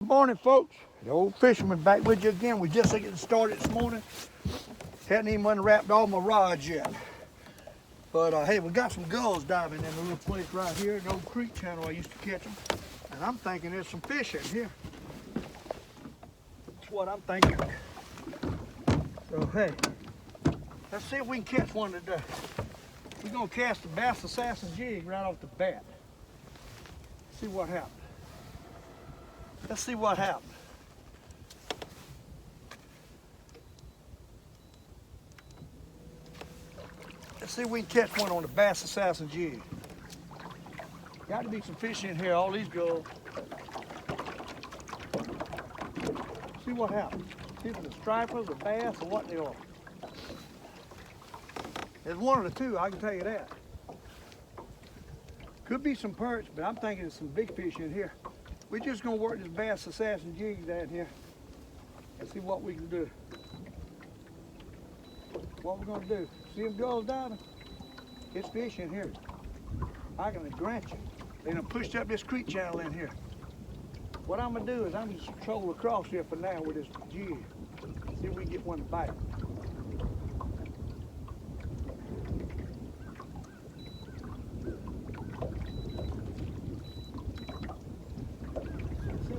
Morning, folks. The Old Fisherman back with you again. We just getting started this morning. Hadn't even unwrapped all my rods yet. But hey, we got some gulls diving in a little place right here, the old creek channel I used to catch them. And I'm thinking there's some fish in here. That's what I'm thinking. So hey, let's see if we can catch one today. We're gonna cast the bass assassin jig right off the bat. See what happens. Let's see what happens. Let's see if we can catch one on the bass assassin jig. Got to be some fish in here, all these gulls. See what happens. See if it's stripers or bass or what they are. There's one of the two, I can tell you that. Could be some perch, but I'm thinking there's some big fish in here. We're just gonna work this bass assassin jig down here and see what we can do. What we're gonna do, see them gulls diving? It's fish in here. I can grant you. They done pushed up this creek channel in here. What I'm gonna do is I'm just troll across here for now with this jig. See if we can get one to bite.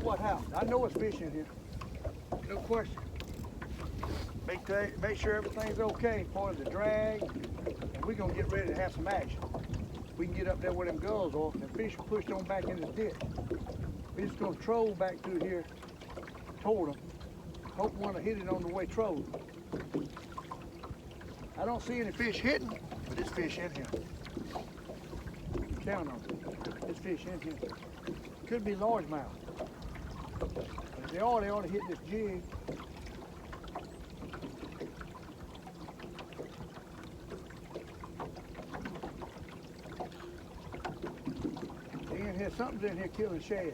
What happened? I know it's fish in here, no question. Make sure everything's okay as far as the drag, and we're gonna get ready to have some action. We can get up there where them gulls are, and fish pushed on back in the ditch. We're just gonna troll back through here toward them. Hope one will hit it on the way trolling. I don't see any fish hitting, but it's fish in here. Count on it. It's fish in here. Could be largemouth. If they ought to hit this jig. In here, something's in here killing shad.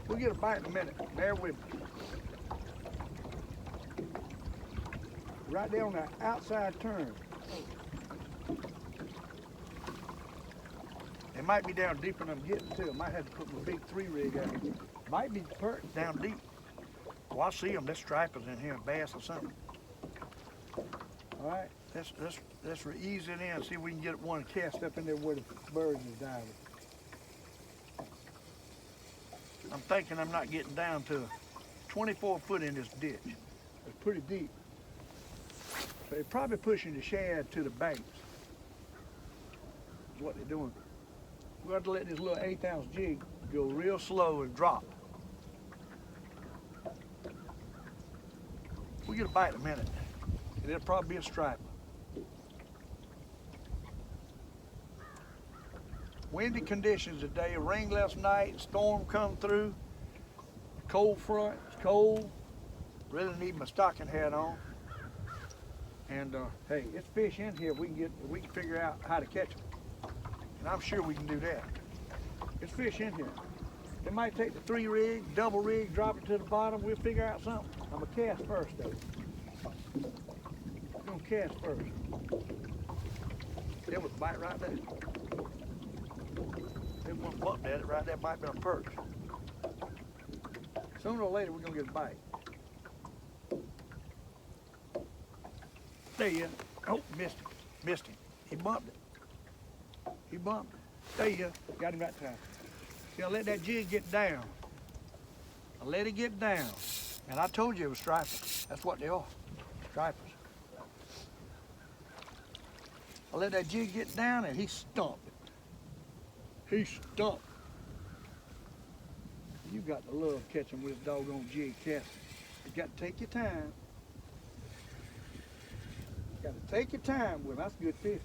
We'll get a bite in a minute. Bear with me. Right there on that outside turn. It might be down deeper than I'm getting to. I might have to put my big 3 rig out. Might be perch down deep. Well, I see them. There's stripers in here, bass or something. All right, let's ease it in. See if we can get one cast up in there where the birds is diving. I'm thinking I'm not getting down to 24 foot in this ditch. It's pretty deep. So they're probably pushing the shad to the banks. That's what they're doing. We're going to let this little 1/8 ounce jig go real slow and drop. We'll get a bite in a minute. And it'll probably be a striper. Windy conditions today. Rain last night, storm come through. Cold front, it's cold. Really need my stocking hat on. And hey, it's fish in here. We can figure out how to catch them. And I'm sure we can do that. It's fish in here. They might take the 3 rig, double rig, drop it to the bottom. We'll figure out something. I'm gonna cast first though. I'm gonna cast first. There was a bite right there. There's one bumped at it right there. Might be a perch. Sooner or later we're gonna get a bite. There you go. Oh, missed him. He bumped it. He bumped. There you go. Got him that time. See, I let that jig get down. I let it get down. And I told you it was stripers. That's what they are. Stripers. I let that jig get down and he stumped it. He stumped. You got to love catching with this doggone jig casting. You got to take your time. You got to take your time with them. That's good fish.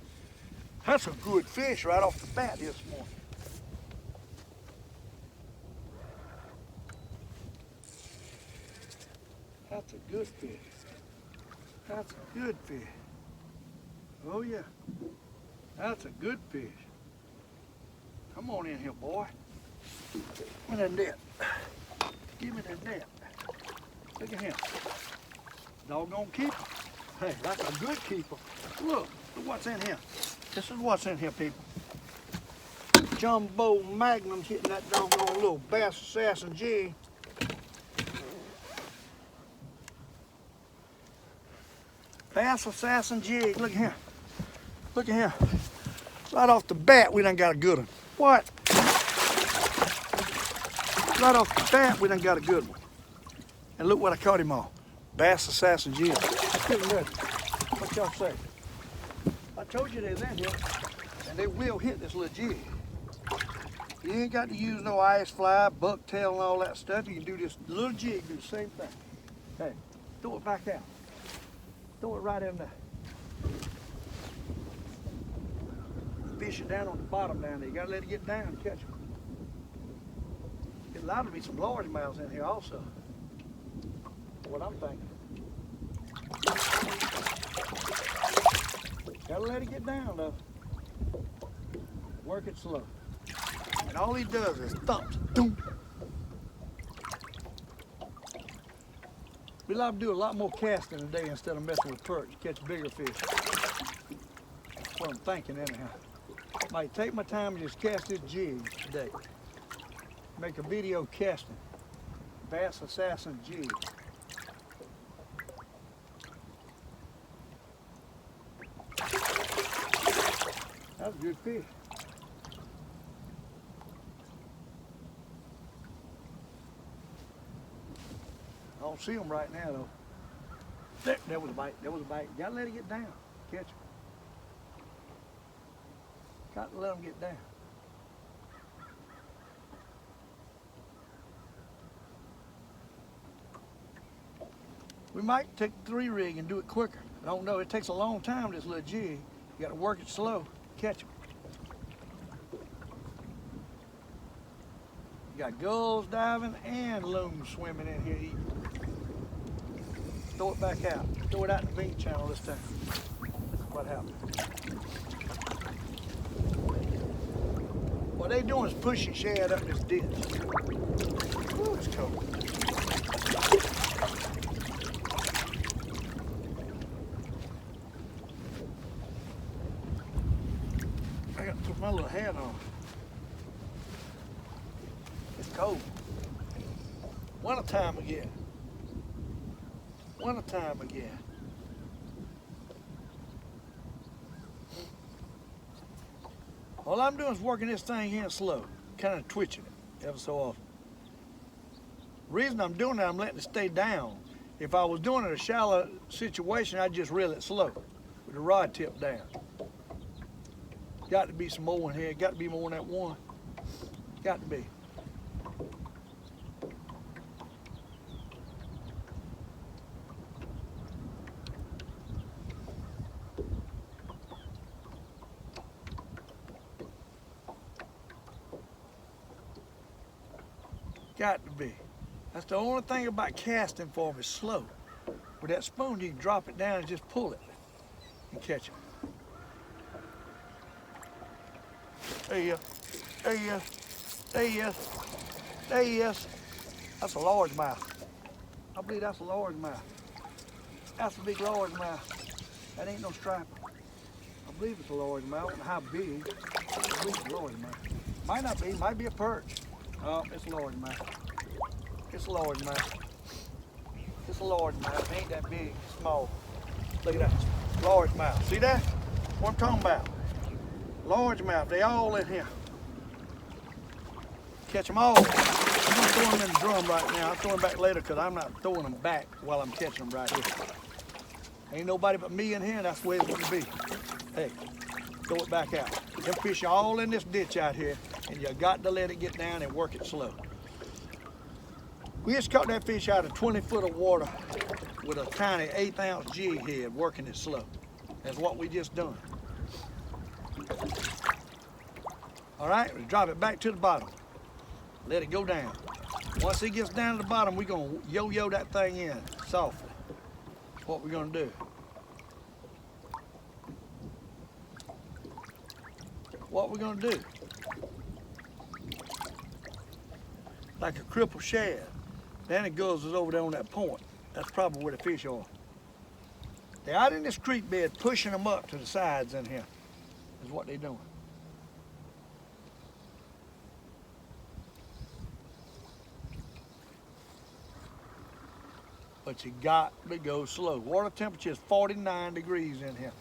That's a good fish right off the bat this morning. That's a good fish. That's a good fish. Oh yeah. That's a good fish. Come on in here, boy. Give me that net. Give me that net. Look at him. Doggone keeper. Hey, that's a good keeper. Look what's in here. This is what's in here, people. jumbo magnums hitting that doggone little bass assassin jig. Bass assassin jig, look at here. Look at here. Right off the bat, we done got a good one. What? Right off the bat, we done got a good one. And look what I caught him on. Bass assassin jig. What y'all say? I told you they was in here, and they will hit this little jig. You ain't got to use no ice fly, bucktail, and all that stuff. You can do this little jig, do the same thing. Hey, throw it back out. Throw it right in there. Fish it down on the bottom down there. You gotta let it get down and catch them. There's liable to be some largemouths in here also. What I'm thinking. Gotta let it get down though. Work it slow. And all he does is thumps. Doom. We like to do a lot more casting today instead of messing with perch. Catch bigger fish. That's what I'm thinking anyhow. Might take my time and just cast this jig today. Make a video casting. Bass assassin jig. That's a good fish. I don't see them right now though. There was a bite, there was a bite. You gotta let it get down, catch them. Got to let them get down. We might take the 3-rig and do it quicker. I don't know, it takes a long time, this little jig. You gotta work it slow, catch them. You got gulls diving and loons swimming in here eating. Throw it back out. Throw it out in the bean channel this time. This is what happened. What they doing is pushing shad up this ditch. Ooh, it's cold. I got to put my little hat on. It's cold. Winter time again. Winter time again. All I'm doing is working this thing in slow, kind of twitching it ever so often. The reason I'm doing that, I'm letting it stay down. If I was doing it in a shallow situation, I'd just reel it slow with the rod tip down. Got to be some more in here. Got to be more than that one. Got to be. Got to be. That's the only thing about casting for them is slow. With that spoon, you can drop it down and just pull it and catch it. There he is. There he is. There he is. There he is. That's a largemouth. I believe that's a largemouth. That's a big largemouth. That ain't no striper. I believe it's a largemouth. I don't know how big. I believe it's a largemouth. Might not be. Might be a perch. Oh, it's a largemouth. It's a largemouth. It's a largemouth. It ain't that big. It's small. Look at that. Largemouth. See that? What I'm talking about. Largemouth. They all in here. Catch them all. I'm going to throw them in the drum right now. I'll throw them back later because I'm not throwing them back while I'm catching them right here. Ain't nobody but me in here. That's the way it's going to be. Hey, throw it back out. Them fish are all in this ditch out here. And you got to let it get down and work it slow. We just caught that fish out of 20 foot of water with a tiny 1/8 ounce jig head, working it slow. That's what we just done. All right, we drop it back to the bottom. Let it go down. Once it gets down to the bottom, we're gonna yo-yo that thing in softly. That's what we're gonna do. What we're gonna do. Like a crippled shad. Then it goes over there on that point. That's probably where the fish are. They're out in this creek bed pushing them up to the sides in here. Is what they're doing. but you got to go slow. Water temperature is 49 degrees in here.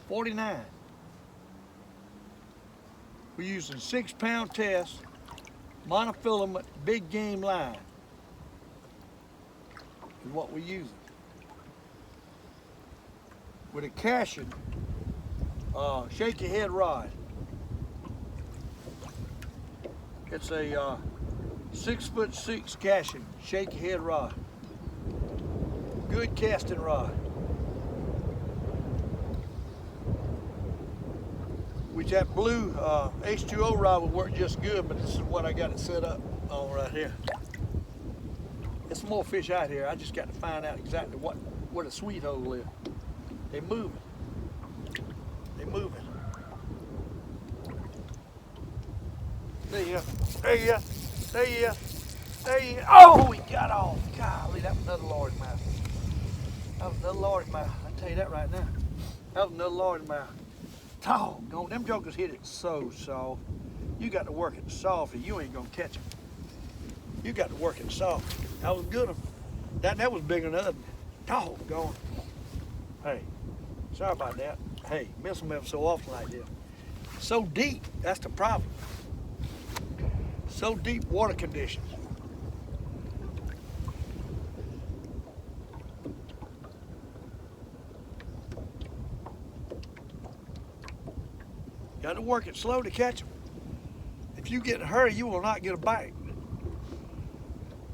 49. We're using 6-pound test, monofilament, big game line is what we're using. With a cashing, shaky head rod. It's a 6'6" cashing, shaky head rod. Good casting rod. Which that blue H2O rod would work just good, but this is what I got it set up on right here. There's some more fish out here. I just got to find out exactly where the sweet hole is. They moving. They moving. There you go. There you go. There you go. There you go. Oh, he got off. Golly, that was another largemouth. That was another largemouth. I tell you that right now. That was another largemouth. Doggone, them jokers hit it so soft. You got to work it soft, or you ain't gonna catch them. You got to work it soft. That was good. That was bigger than other. Doggone. Hey, sorry about that. Hey, miss them ever so often like this. So deep, that's the problem. So deep water conditions. You got to work it slow to catch them. If you get in a hurry, you will not get a bite.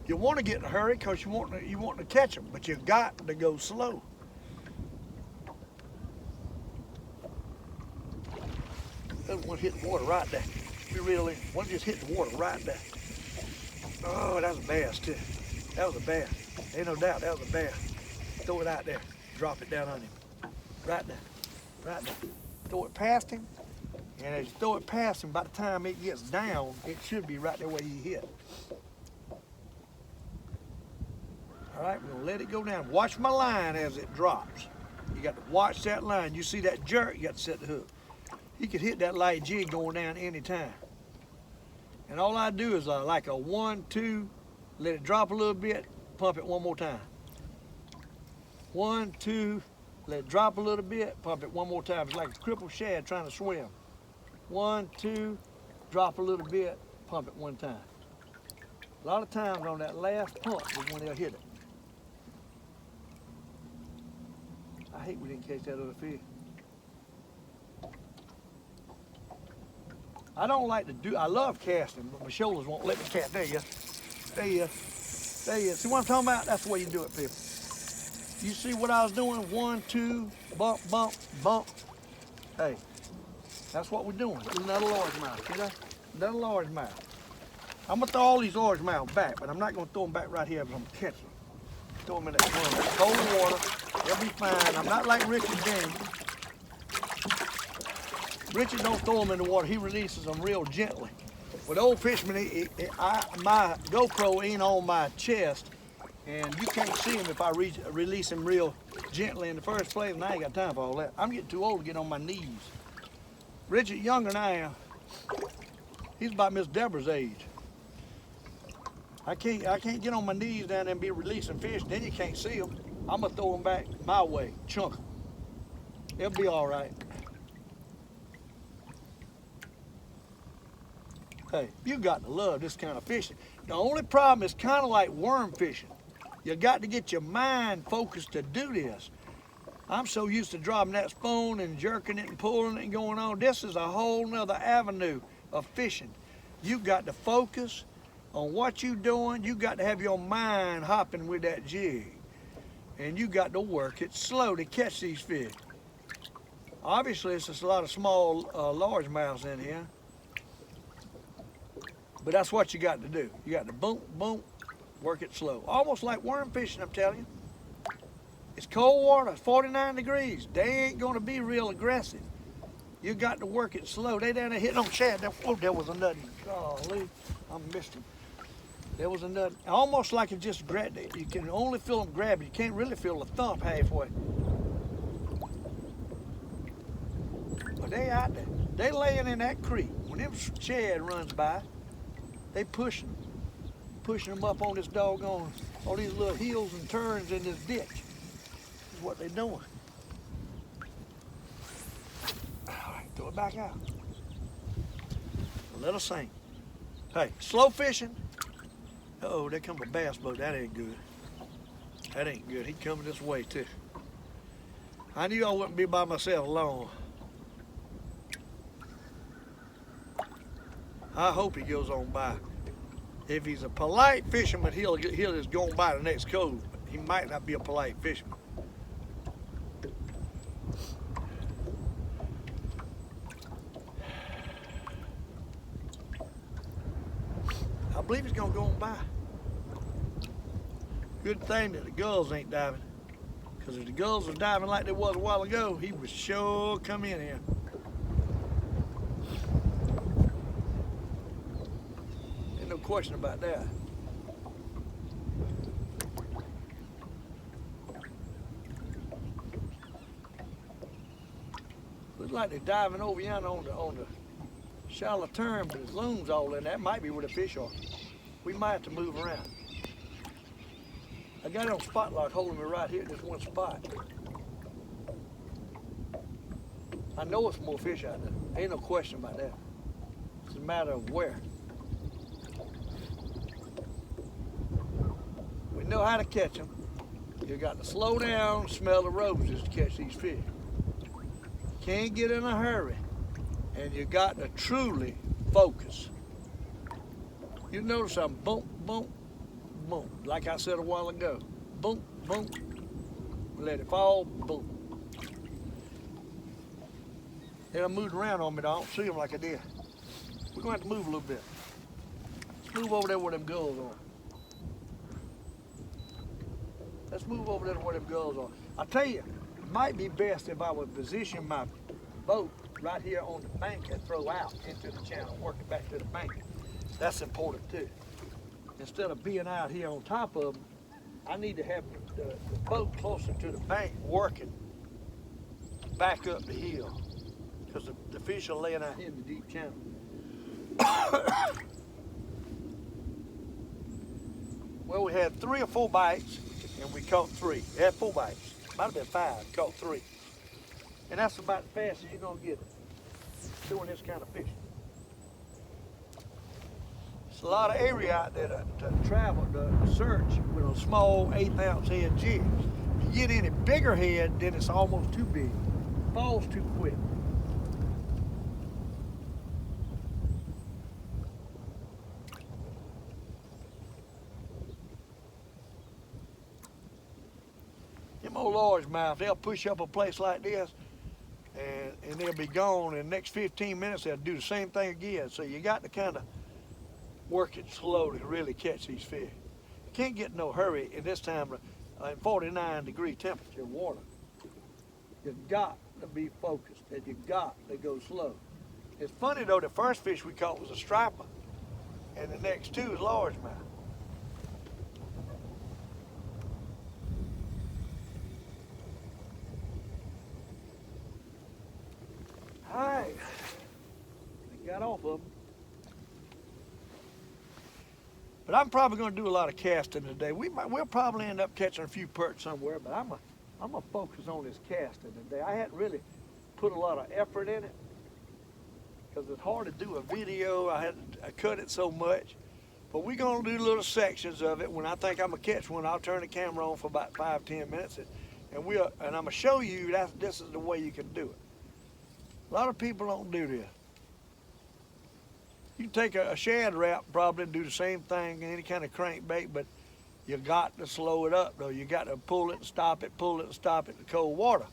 You want to get in a hurry because you want to catch them, but you got to go slow. That one hit the water right there. Be real in. One just hit the water right there. Oh, that was a bass too. That was a bass. Ain't no doubt that was a bass. Throw it out there. Drop it down on him. Right there. Right there. Throw it past him. And as you throw it past him, by the time it gets down, it should be right there where you hit. All right, we're gonna let it go down. Watch my line as it drops. You got to watch that line. You see that jerk, you got to set the hook. You could hit that light jig going down any time. And all I do is like a 1, 2, let it drop a little bit, pump it one more time. 1, 2, let it drop a little bit, pump it one more time. It's like a crippled shad trying to swim. 1, 2, drop a little bit, pump it one time. A lot of times on that last pump is when they'll hit it. I hate we didn't catch that other fish. I don't like to do, I love casting, but my shoulders won't let me cast. There you go. There you go. There you go. See what I'm talking about? That's the way you do it, people. You see what I was doing? 1, 2, bump, bump, bump. Hey, that's what we're doing. Another largemouth, see that? Another largemouth. I'm gonna throw all these largemouths back, but I'm not gonna throw them back right here because I'm catching them. Throw them in that cold water. They'll be fine. I'm not like Richard James. Richard don't throw them in the water. He releases them real gently. With Old Fisherman, my GoPro ain't on my chest, and you can't see him if I release him real gently in the first place, and I ain't got time for all that. I'm getting too old to get on my knees. Richard, younger than I am, he's about Miss Deborah's age. I can't get on my knees down there and be releasing fish, then you can't see them. I'm gonna throw them back my way, chunk them. It'll be all right. Hey, you got to love this kind of fishing. The only problem is kind of like worm fishing. You got to get your mind focused to do this. I'm so used to dropping that spoon and jerking it and pulling it and going on. This is a whole nother avenue of fishing. You got to focus on what you're doing. You got to have your mind hopping with that jig. And you got to work it slow to catch these fish. Obviously, it's just a lot of small largemouths in here. But that's what you got to do. You got to boom, boom, work it slow. Almost like worm fishing, I'm telling you. It's cold water, it's 49 degrees. They ain't gonna be real aggressive. You got to work it slow. They down there hitting on shad. Oh, there was a nut. Golly, I missed him. There was a nut. Almost like it just grabbed it. You can only feel them grab it. You can't really feel the thump halfway. But they out there. They laying in that creek. When them shad runs by, they pushing pushing them up on this doggone, all these little hills and turns in this ditch. Is what they're doing. All right, throw it back out. Let her sink. Hey, slow fishing. Uh-oh, there comes a bass boat. That ain't good. That ain't good. He coming this way too. I knew I wouldn't be by myself long. I hope he goes on by. If he's a polite fisherman, he'll just go on by the next cove. He might not be a polite fisherman. I believe he's gonna go on by. Good thing that the gulls ain't diving. Because if the gulls was diving like they was a while ago, he would sure come in here. Ain't no question about that. Looks like they're diving over yonder on the shallow turn, but there's loons all in there. That might be where the fish are. We might have to move around. I got it on spot lock holding me right here at this one spot. I know it's more fish out there. Ain't no question about that. It's a matter of where. We know how to catch them. You got to slow down, smell the roses to catch these fish. Can't get in a hurry, and you got to truly focus. You notice I'm boom, boom, boom. Like I said a while ago, boom, boom. Let it fall, boom. Then I moved around on me, though. I don't see them like I did. We're gonna have to move a little bit. Let's move over there where them gulls are. Let's move over there to where them gulls are. I tell you, it might be best if I would position my boat right here on the bank and throw out into the channel, work it back to the bank. That's important too. Instead of being out here on top of them, I need to have the boat closer to the bank working back up the hill because the fish are laying out here in the deep channel. Well, we had 3 or 4 bites and we caught 3. We had 4 bites. Might have been 5, caught 3. And that's about as fast as you're gonna get it doing this kind of fishing. It's a lot of area out there to travel, to search with a small 1/8 ounce head jig. If you get any bigger head, then it's almost too big. It falls too quick. Them old largemouths, they'll push up a place like this and they'll be gone. In the next 15 minutes, they'll do the same thing again. So you got to kind of work it slowly to really catch these fish. You can't get no hurry in this time in 49-degree temperature water. You've got to be focused and you got to go slow. It's funny though, the first fish we caught was a striper and the next 2 is largemouth. All right, I got off of them. But I'm probably going to do a lot of casting today. We'll probably end up catching a few perch somewhere, but I'm gonna focus on this casting today. I hadn't really put a lot of effort in it because it's hard to do a video. I cut it so much. But we're going to do little sections of it. When I think I'm going to catch one, I'll turn the camera on for about 5-10 minutes, and I'm going to show you that this is the way you can do it. A lot of people don't do this. You can take a shad wrap probably and do the same thing in any kind of crankbait, but you got to slow it up though. You got to pull it and stop it, pull it and stop it in cold water.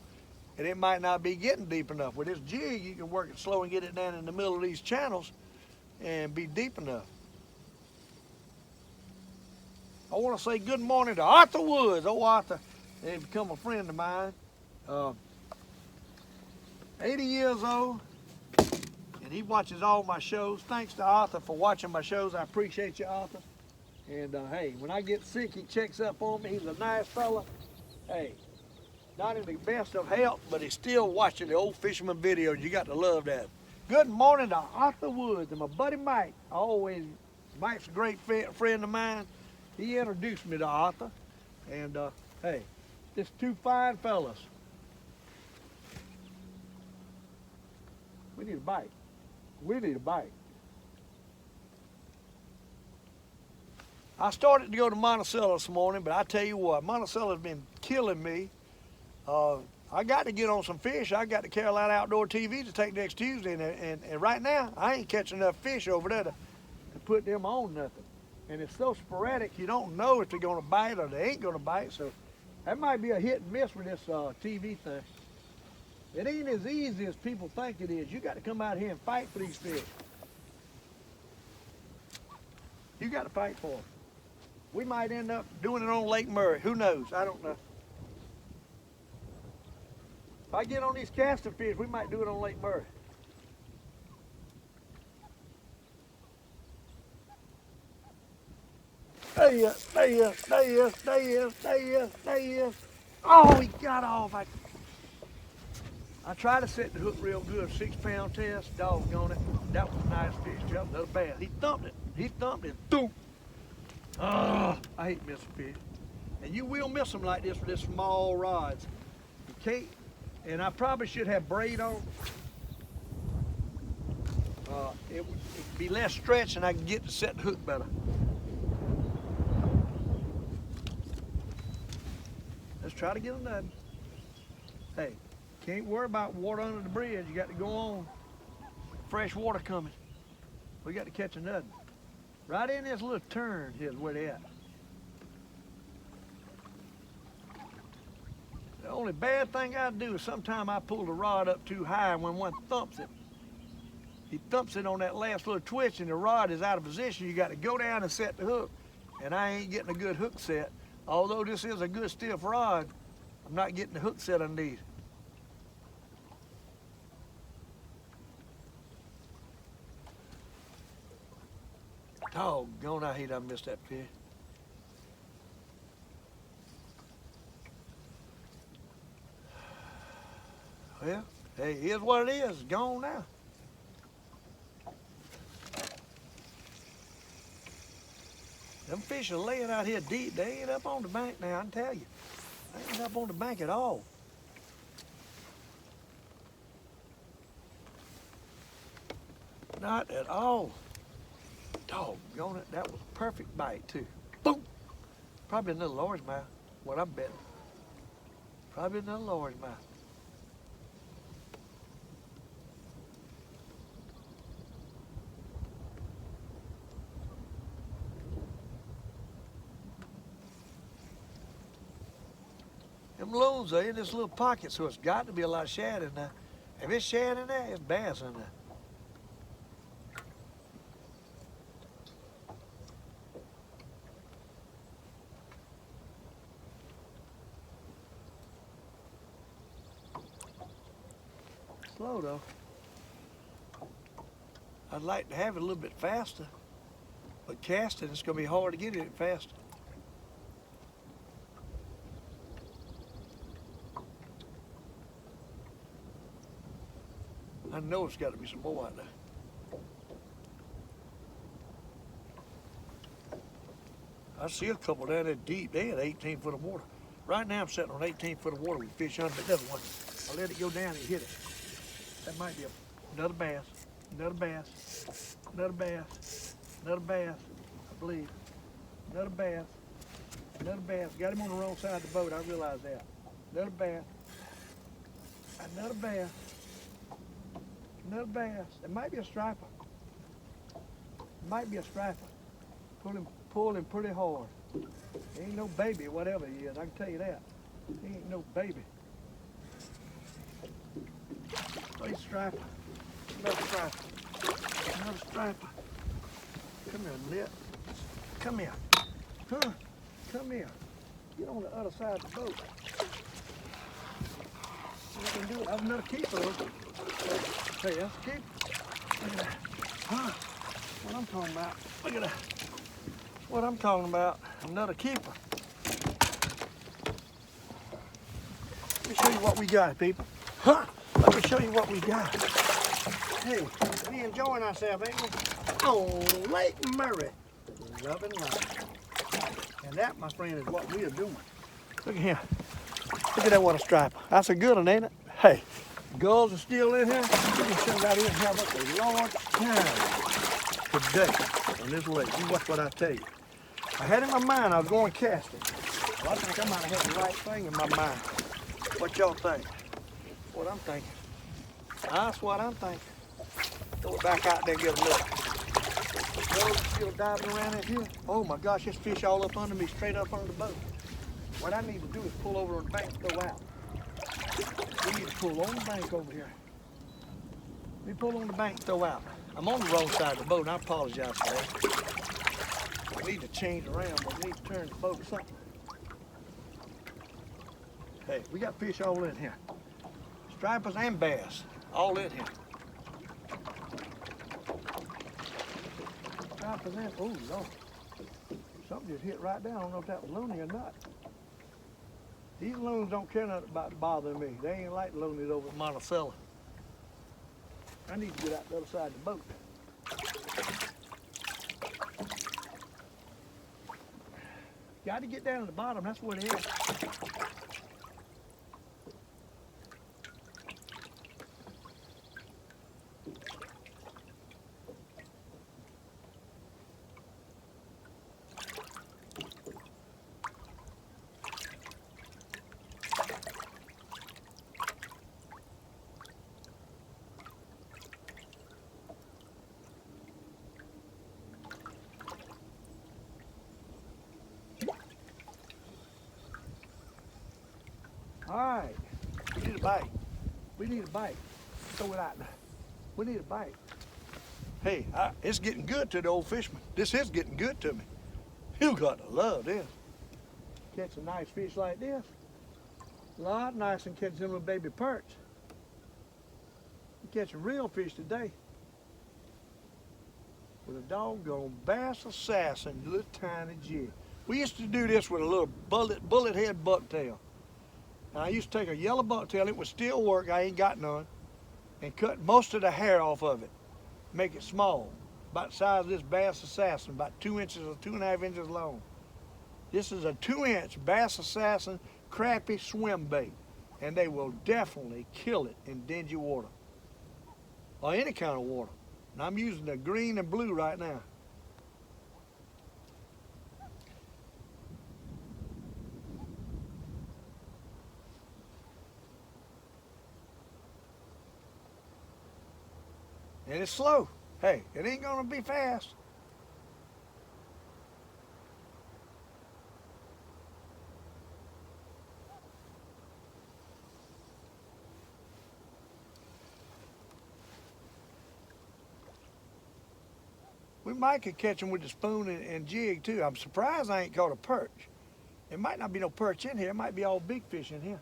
And it might not be getting deep enough. With this jig, you can work it slow and get it down in the middle of these channels and be deep enough. I want to say good morning to Arthur Woods. Oh, Arthur, he's become a friend of mine. 80 years old, and he watches all my shows. Thanks to Arthur for watching my shows. I appreciate you, Arthur. And hey, when I get sick, he checks up on me. He's a nice fella. Hey, not in the best of health, but he's still watching the Old Fisherman videos. You got to love that. Good morning to Arthur Woods and my buddy Mike. Mike's a great friend of mine. He introduced me to Arthur, and hey, just two fine fellas. We need a bite. We need a bite. I started to go to Monticello this morning, but I tell you what, Monticello's been killing me. I got to get on some fish. I got the Carolina Outdoor TV to take next Tuesday, and right now, I ain't catching enough fish over there to put them on nothing. And it's so sporadic, you don't know if they're gonna bite or they ain't gonna bite, so that might be a hit and miss with this TV thing. It ain't as easy as people think it is. You got to come out here and fight for these fish. You got to fight for them. We might end up doing it on Lake Murray. Who knows? I don't know. If I get on these casting fish, we might do it on Lake Murray. There he is, there he is, there he is, there he is, there he is, there he is. Oh, he got off. I tried to set the hook real good, 6-pound test, doggone it. That was a nice fish, that was another bass. He thumped it, boom. Oh, I hate missing fish. And you will miss them like this with this small rods. You can't, and I probably should have braid on. It would be less stretch and I can get to set the hook better. Let's try to get a nut. Hey, can't worry about water under the bridge. You got to go on. Fresh water coming. We got to catch a nut. Right in this little turn here's where they at. The only bad thing I do is sometimes I pull the rod up too high, and when one thumps it, he thumps it on that last little twitch and the rod is out of position. You got to go down and set the hook, and I ain't getting a good hook set. Although this is a good stiff rod, I'm not getting the hook set I need. Doggone, I hate I missed that fish. Well, hey, here's what it is. It's gone now. Them fish are laying out here deep. They ain't up on the bank now, I can tell you. They ain't up on the bank at all. Not at all. Doggone it, that was a perfect bite too. Boom! Probably another largemouth, what I'm betting. Probably another largemouth. Them loons are in this little pocket, so it's got to be a lot of shad in there. If it's shad in there, it's bass in there. Slow though. I'd like to have it a little bit faster, but casting, it's gonna be hard to get it faster. I know it's got to be some more out there. I see a couple down there deep. They had 18 foot of water. Right now I'm sitting on 18 foot of water with fish under another one. I'll let it go down and hit it. That might be another bass, another bass, another bass, another bass, I believe. Another bass, another bass. Got him on the wrong side of the boat, I realize that. Another bass, another bass. Another bass. It might be a striper. It might be a striper. Pull him pretty hard. He ain't no baby, whatever he is. I can tell you that. He ain't no baby. Oh, he's a striper. Another striper. Another striper. Come here, Nip. Come here. Huh? Come here. Get on the other side of the boat. I can do it. That's another keeper. Hey, that's a keeper. Look at that. Huh? What I'm talking about. Look at that. What I'm talking about. Another keeper. Let me show you what we got, people. Huh? Let me show you what we got. Hey, we enjoying ourselves, ain't we? On Lake Murray. Loving life. And that, my friend, is what we are doing. Look at here. Look at that water striper. That's a good one, ain't it? Hey, gulls are still in here. We can sit right here and have us a large time today on this lake. You watch what I tell you. I had in my mind I was going casting. Well, I think I might have had the right thing in my mind. What y'all think? What I'm thinking. That's what I'm thinking. Throw it back out there and get a look. Gulls still diving around in here. Oh my gosh, there's fish all up under me, straight up under the boat. What I need to do is pull over on the bank and throw out. We need to pull on the bank over here. We pull on the bank and throw out. I'm on the wrong side of the boat, and I apologize for that. I need to change around, but we need to turn the boat or something. Hey, we got fish all in here. Stripers and bass, all in here. Stripers and, oh Lord. Something just hit right down. I don't know if that was loony or not. These loons don't care nothing about bothering me. They ain't like loonies over at Monticello. I need to get out the other side of the boat. Got to get down to the bottom, that's what it is. All right, we need a bite. We need a bite. Throw it out there. We need a bite. Hey, it's getting good to the Old Fisherman. This is getting good to me. You got to love this. Catch a nice fish like this. A lot nicer than catching them little baby perch. You catch a real fish today with a doggone bass assassin, little tiny jig. We used to do this with a little bullet head bucktail. And I used to take a yellow bucktail, it would still work, I ain't got none, and cut most of the hair off of it. Make it small, about the size of this bass assassin, about 2 inches or 2.5 inches long. This is a 2-inch bass assassin crappie swim bait, and they will definitely kill it in dingy water, or any kind of water. And I'm using the green and blue right now. And it's slow. Hey, it ain't gonna be fast. We might could catch them with the spoon and jig too. I'm surprised I ain't caught a perch. There might not be no perch in here. It might be all big fish in here.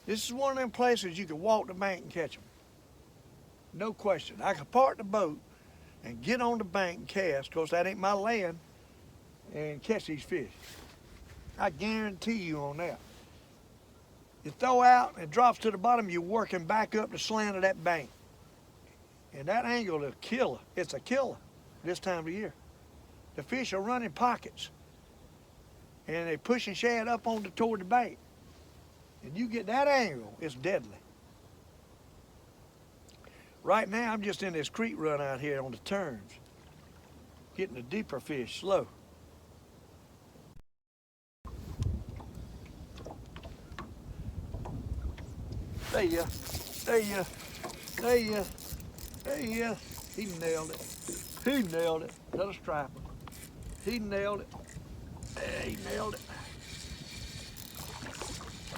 This is one of them places you can walk the bank and catch them. No question. I could park the boat and get on the bank and cast, because that ain't my land, and catch these fish. I guarantee you on that. You throw out and it drops to the bottom, you're working back up the slant of that bank. And that angle is a killer. It's a killer this time of year. The fish are running pockets, and they're pushing shad up toward the bait. And you get that angle, it's deadly. Right now, I'm just in this creek run out here on the turns, getting the deeper fish slow. There you are. There you are. There you are. There you are. He nailed it. He nailed it. Another striper. He nailed it. He nailed it.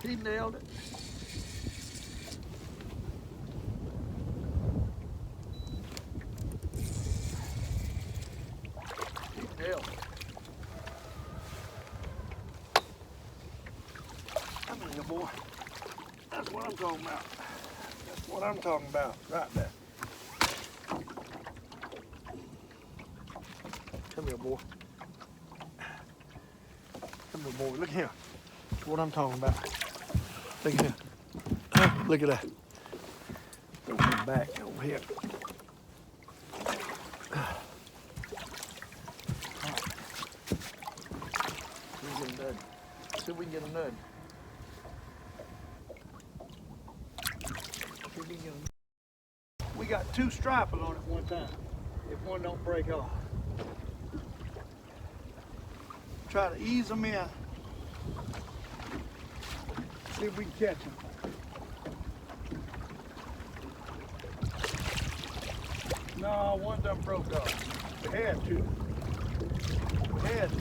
He nailed it. He nailed it. Come in here, boy. That's what I'm talking about. That's what I'm talking about. Right there. Come here, boy. Come here, boy. Look here. That's what I'm talking about. Look at here. Look at that. back over here. See if we can get a nut. See if we can get a nut. We got 2 stripers on it one time, if one don't break off. Try to ease them in. See if we can catch them. No, one of them broke off. We had 2. We had 2.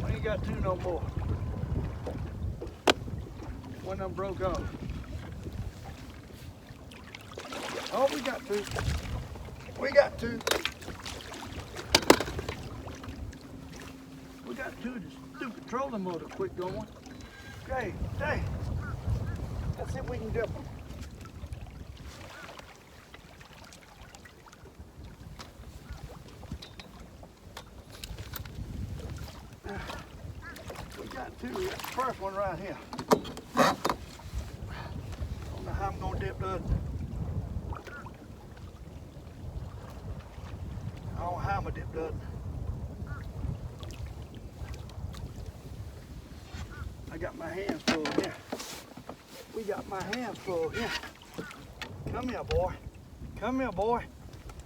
We ain't got 2 no more. One of them broke off. Oh, we got 2. We got 2. We got 2 of the stupid trolling motor quit going. Okay, dang. Let's see if we can dip them. We got 2. We got the first one right here. I don't know how I'm gonna dip the other. I don't know how I'm gonna dip the other. I got my hands full here. We got my hands full here. Come here, boy. Come here, boy.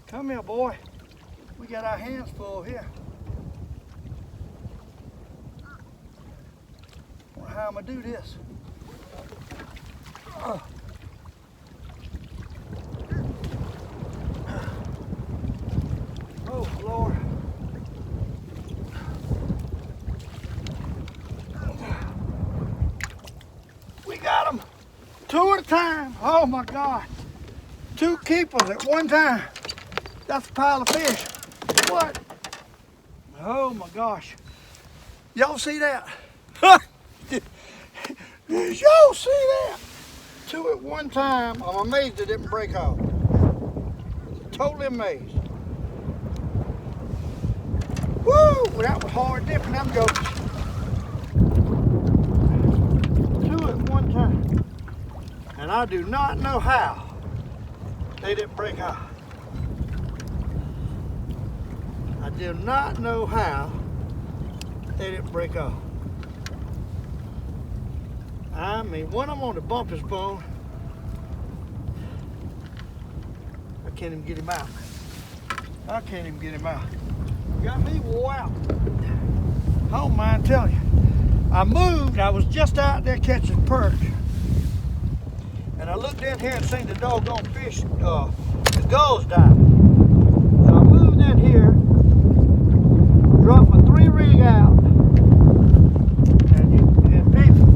Come here, boy. We got our hands full here. I wonder how I'm gonna do this. Oh, Lord. We got them 2 at a time. Oh my God. 2 keepers at one time. That's a pile of fish. What? Oh my gosh. Y'all see that? Did y'all see that? 2 at one time. I'm amazed it didn't break off. Totally amazed. Woo! That was hard dipping them goats. 2 at one time. And I do not know how they didn't break off. I do not know how they didn't break off. I mean, one of them on the bumper spoon. I can't even get him out. I can't even get him out. Got me wore out. I don't mind telling you. I moved, I was just out there catching perch. And I looked in here and seen the doggone fish, the gulls die. So I moved in here, dropped my 3 rig out, and people.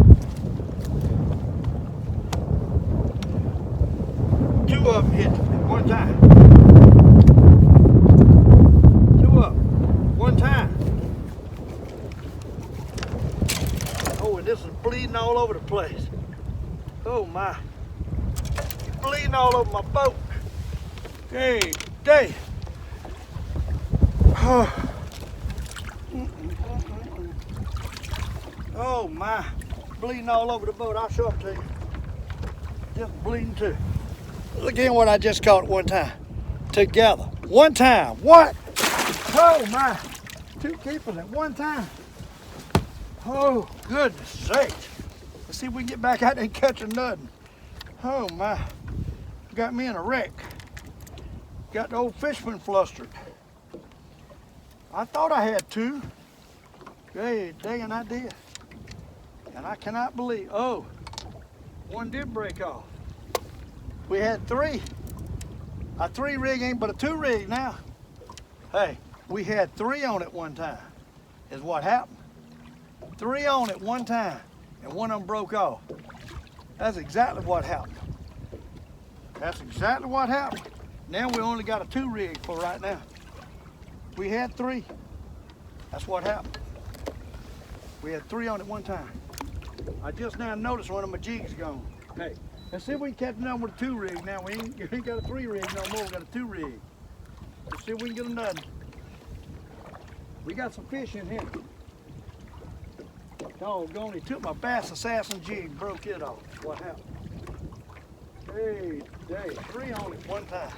2 of them hit at one time. 2 of them, one time. Oh, and this is bleeding all over the place. Oh my. It's bleeding all over my boat. Hey, day. Oh my. Bleeding all over the boat. I'll show them to you. Just bleeding too. Look at what I just caught at one time. Together. One time. What? Oh my. 2 keepers at one time. Oh, goodness sakes. Let's see if we can get back out there and catch nothing. Oh my. Got me in a wreck. Got the Old Fisherman flustered. I thought I had 2. Hey, dang, I did. And I cannot believe, oh, one did break off. We had 3. A 3 rig ain't but a 2 rig now. Hey, we had 3 on it one time, is what happened. 3 on it one time, and one of them broke off. That's exactly what happened. That's exactly what happened. Now we only got a 2 rig for right now. We had 3. That's what happened. We had 3 on it one time. I just now noticed one of my jigs gone. Hey, let's see if we can catch another with a 2 rig now. We ain't got a 3 rig no more, we got a 2 rig. Let's see if we can get another. We got some fish in here. Doggone, he took my Bass Assassin jig, broke it off. What happened? Hey, day, 3 on it one time.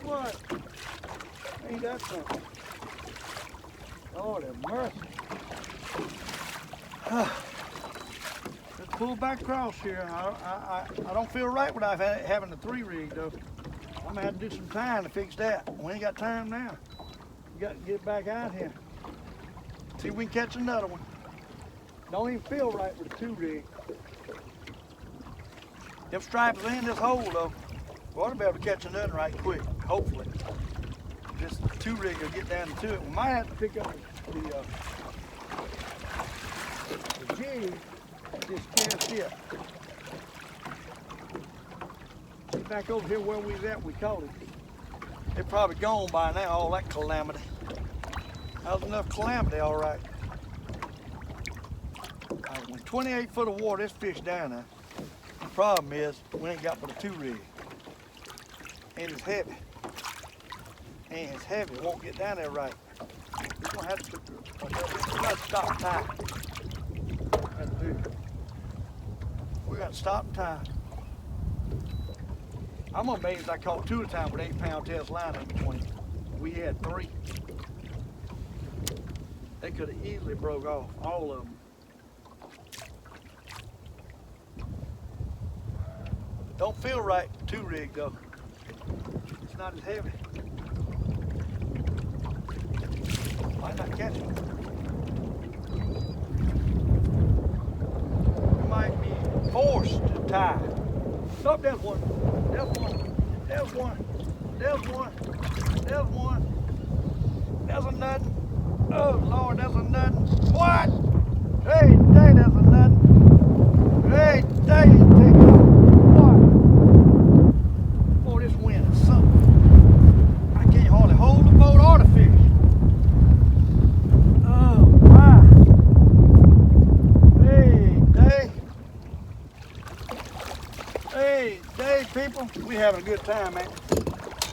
What? Ain't that something? Lord have mercy. Let's pull back across here. I don't feel right without having the 3 rig though. I'm gonna have to do some time to fix that. We ain't got time now. We got to get back out here. See if we can catch another one. Don't even feel right with the 2 rig. Them stripes are in this hole though. We ought to be able to catch another right quick, hopefully. This 2 rig will get down to it. We might have to pick up the jig and just cast it. Get back over here where we was at, we caught it. They're probably gone by now, all that calamity. That was enough calamity, all right. When 28 foot of water, this fish down there. The problem is, we ain't got but a 2 rig. And it's heavy. And it's heavy, it won't get down there right. We're gonna have to stop and tie. We got to stop and tie. I'm amazed I caught 2 at a time with 8-pound test line in between. We had 3. They could have easily broke off, all of them. Don't feel right, 2 rig though. It's not as heavy. Might not catch it. We might be forced to tie. Stop, there's one. There's one. There's one. There's one. There's one. There's a nut. Oh Lord, there's a nut. What? Hey, dang, there's a nut. Hey, dang, take off. What? Oh, this wind is something. I can't hardly hold the boat or the fish. Oh my. Hey, Dave. Hey, Dave, people. We having a good time, man.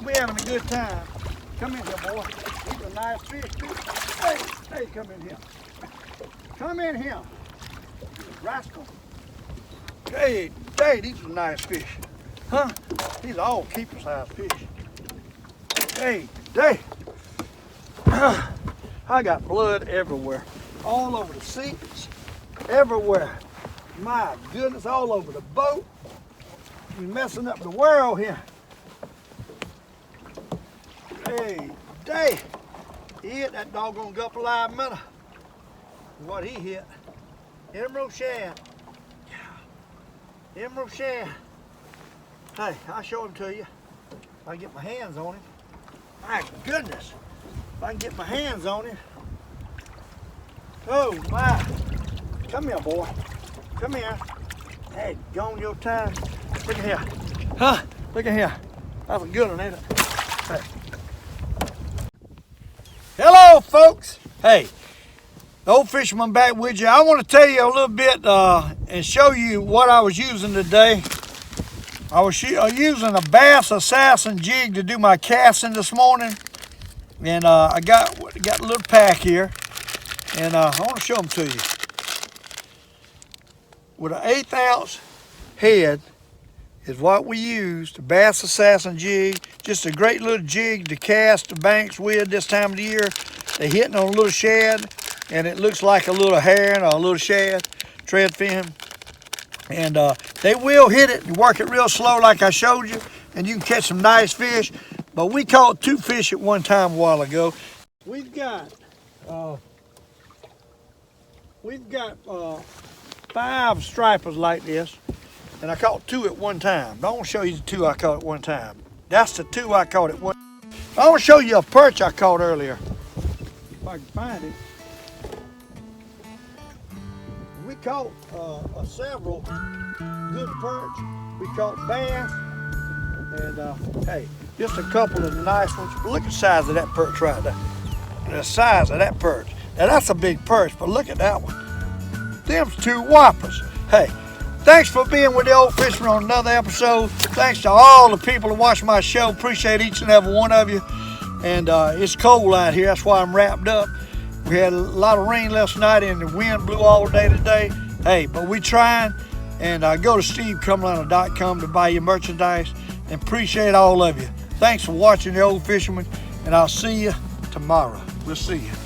We having a good time. Come in here, boy. These are nice fish, too. Hey, hey, come in here. Come in here. Rascal. Hey, Dave, these are nice fish. Huh? These are all keeper-sized fish. Hey, Dave. I got blood everywhere. All over the seats. Everywhere. My goodness, all over the boat. You're messing up the world here. Hey, Dave. He hit that doggone gulp live minnow. What he hit. Emerald shad. Emerald shad. Hey, I'll show him to you. If I can get my hands on him. My goodness. If I can get my hands on him. Oh my. Come here, boy. Come here. Hey, gone your time. Look at here. Huh? Look at here. That's a good one, ain't it? Hey. Hello, folks. Hey, the Old Fisherman back with you. I want to tell you a little bit and show you what I was using today. I was using a Bass Assassin jig to do my casting this morning. And I got a little pack here. And I want to show them to you. With an 1/8 ounce head is what we used, the Bass Assassin jig. Just a great little jig to cast the banks with this time of the year. They're hitting on a little shad, and it looks like a little herring or a little shad, tread fin. And they will hit it and work it real slow like I showed you, and you can catch some nice fish. But we caught 2 fish at one time a while ago. We've got 5 stripers like this, and I caught 2 at one time. I want to show you the 2 I caught at one time. That's the 2 I caught at one. I want to show you a perch I caught earlier. If I can find it. We caught several good perch. We caught bass, and hey, just a couple of nice ones. But look at the size of that perch right there. The size of that perch. Now that's a big perch, but look at that one. Them's 2 whoppers. Hey, thanks for being with the Old Fisherman on another episode. Thanks to all the people who watch my show. Appreciate each and every one of you. And it's cold out here. That's why I'm wrapped up. We had a lot of rain last night and the wind blew all day today. Hey, but we trying. And go to stevecumberland.com to buy your merchandise. And appreciate all of you. Thanks for watching The Old Fisherman, and I'll see you tomorrow. We'll see you.